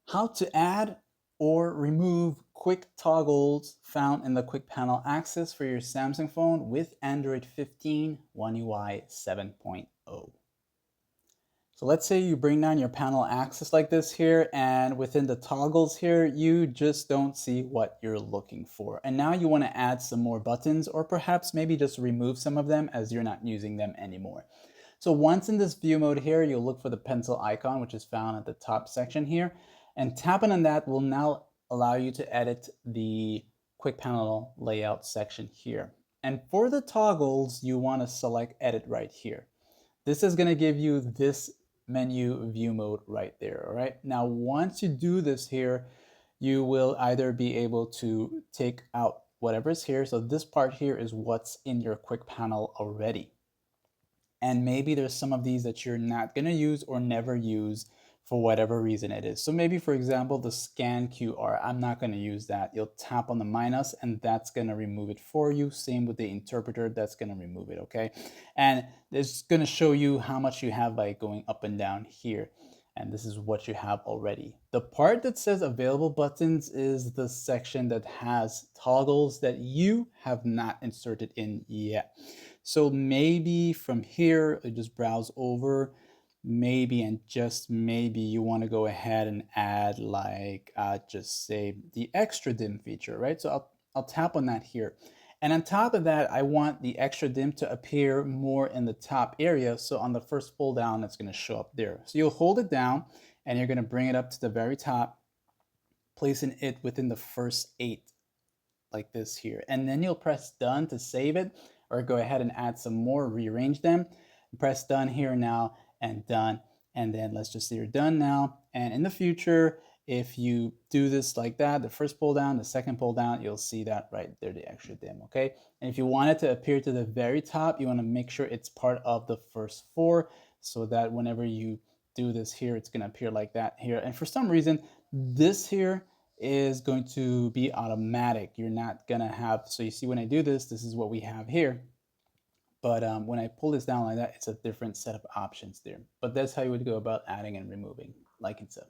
How to add or remove quick toggles found in the quick panel access for your Samsung phone with Android 15 One UI 7.0. So let's say you bring down your panel access like this here, and within the toggles here, you just don't see what you're looking for. And now you want to add some more buttons, or perhaps maybe just remove some of them as you're not using them anymore. So once in this view mode here, you'll look for the pencil icon, which is found at the top section here, and tapping on that will now allow you to edit the quick panel layout section here. And for the toggles, you want to select edit right here. This is going to give you this menu view mode right there. All right. Now, once you do this here, you will either be able to take out whatever's here. So this part here is what's in your quick panel already. And maybe there's some of these that you're not going to use or never use for whatever reason it is. So maybe, for example, the scan QR, I'm not going to use that. You'll tap on the minus and that's going to remove it for you. Same with the interpreter, that's going to remove it, okay? And it's going to show you how much you have by going up and down here. And this is what you have already. The part that says available buttons is the section that has toggles that you have not inserted in yet. So maybe from here, I just browse over, maybe and just maybe you want to go ahead and add like just say the extra dim feature, right? So I'll tap on that here. And on top of that, I want the extra dim to appear more in the top area. So on the first pull down, it's going to show up there. So you'll hold it down and you're going to bring it up to the very top, placing it within the first 8 like this here. And then you'll press done to save it, or go ahead and add some more, rearrange them. Press done here now and done. And then let's just say you're done now. And in the future, if you do this like that, the first pull down, the second pull down, you'll see that right there, the extra dim, okay? And if you want it to appear to the very top, you wanna make sure it's part of the first 4 so that whenever you do this here, it's gonna appear like that here. And for some reason, this here is going to be automatic. You're not gonna have, so you see when I do this, this is what we have here. But when I pull this down like that, it's a different set of options there. But that's how you would go about adding and removing, like and so.